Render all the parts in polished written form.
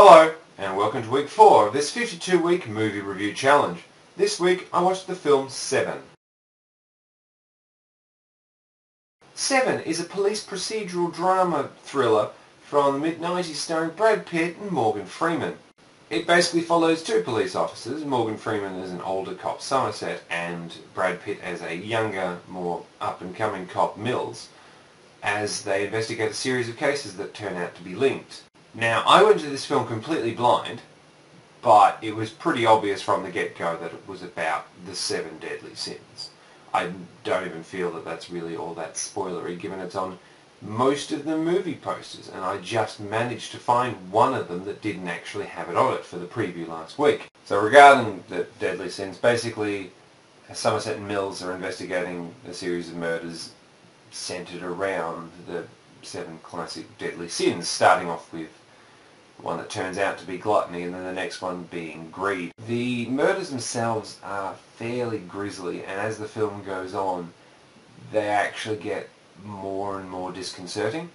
Hello, and welcome to week 4 of this 52-week movie review challenge. This week I watched the film Se7en. Se7en is a police procedural drama thriller from the mid-90s starring Brad Pitt and Morgan Freeman. It basically follows two police officers, Morgan Freeman as an older cop, Somerset, and Brad Pitt as a younger, more up-and-coming cop, Mills, as they investigate a series of cases that turn out to be linked. Now, I went to this film completely blind, but it was pretty obvious from the get-go that it was about the 7 deadly sins. I don't even feel that that's really all that spoilery, given it's on most of the movie posters, and I just managed to find one of them that didn't actually have it on it for the preview last week. So regarding the deadly sins, basically Somerset and Mills are investigating a series of murders centred around the 7 classic deadly sins, starting off with one that turns out to be gluttony and then the next one being greed. The murders themselves are fairly grisly, and as the film goes on they actually get more and more disconcerting.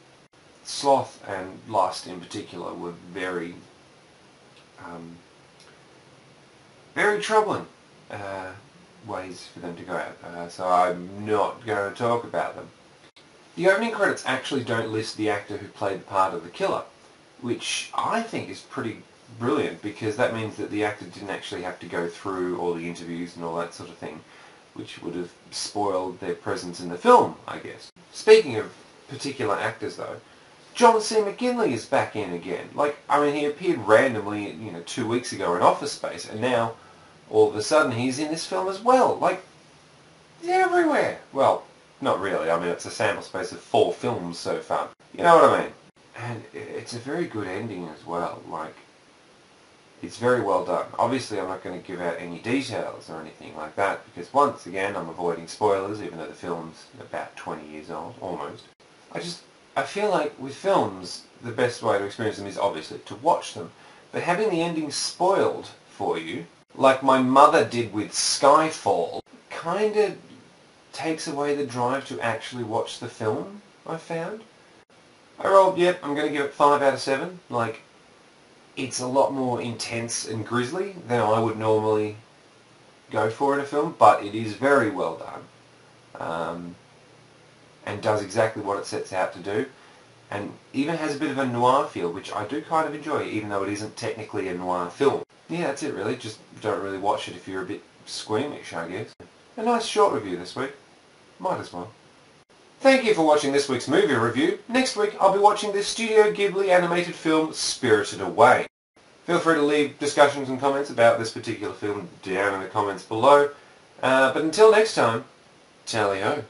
Sloth and lust in particular were very troubling ways for them to go out, so I'm not going to talk about them. The opening credits actually don't list the actor who played the part of the killer, which I think is pretty brilliant, because that means that the actor didn't actually have to go through all the interviews and all that sort of thing, which would have spoiled their presence in the film, I guess. Speaking of particular actors though, John C. McGinley is back in again. He appeared randomly, 2 weeks ago in Office Space, and now all of a sudden he's in this film as well. He's everywhere. Well, not really. It's a sample space of 4 films so far. You know what I mean? And it's a very good ending as well. It's very well done. Obviously I'm not going to give out any details or anything like that, because once again I'm avoiding spoilers, even though the film's about 20 years old, almost. I feel like with films, the best way to experience them is obviously to watch them. But having the ending spoiled for you, like my mother did with Skyfall, kind of takes away the drive to actually watch the film, I found. Overall, I'm going to give it 5 out of 7. It's a lot more intense and grisly than I would normally go for in a film, but it is very well done, and does exactly what it sets out to do, and even has a bit of a noir feel, which I do kind of enjoy, even though it isn't technically a noir film. Yeah, that's it really. Just don't really watch it if you're a bit squeamish, I guess. A nice short review this week. Might as well. Thank you for watching this week's movie review. Next week I'll be watching the Studio Ghibli animated film Spirited Away. Feel free to leave discussions and comments about this particular film down in the comments below. But until next time, tally-ho.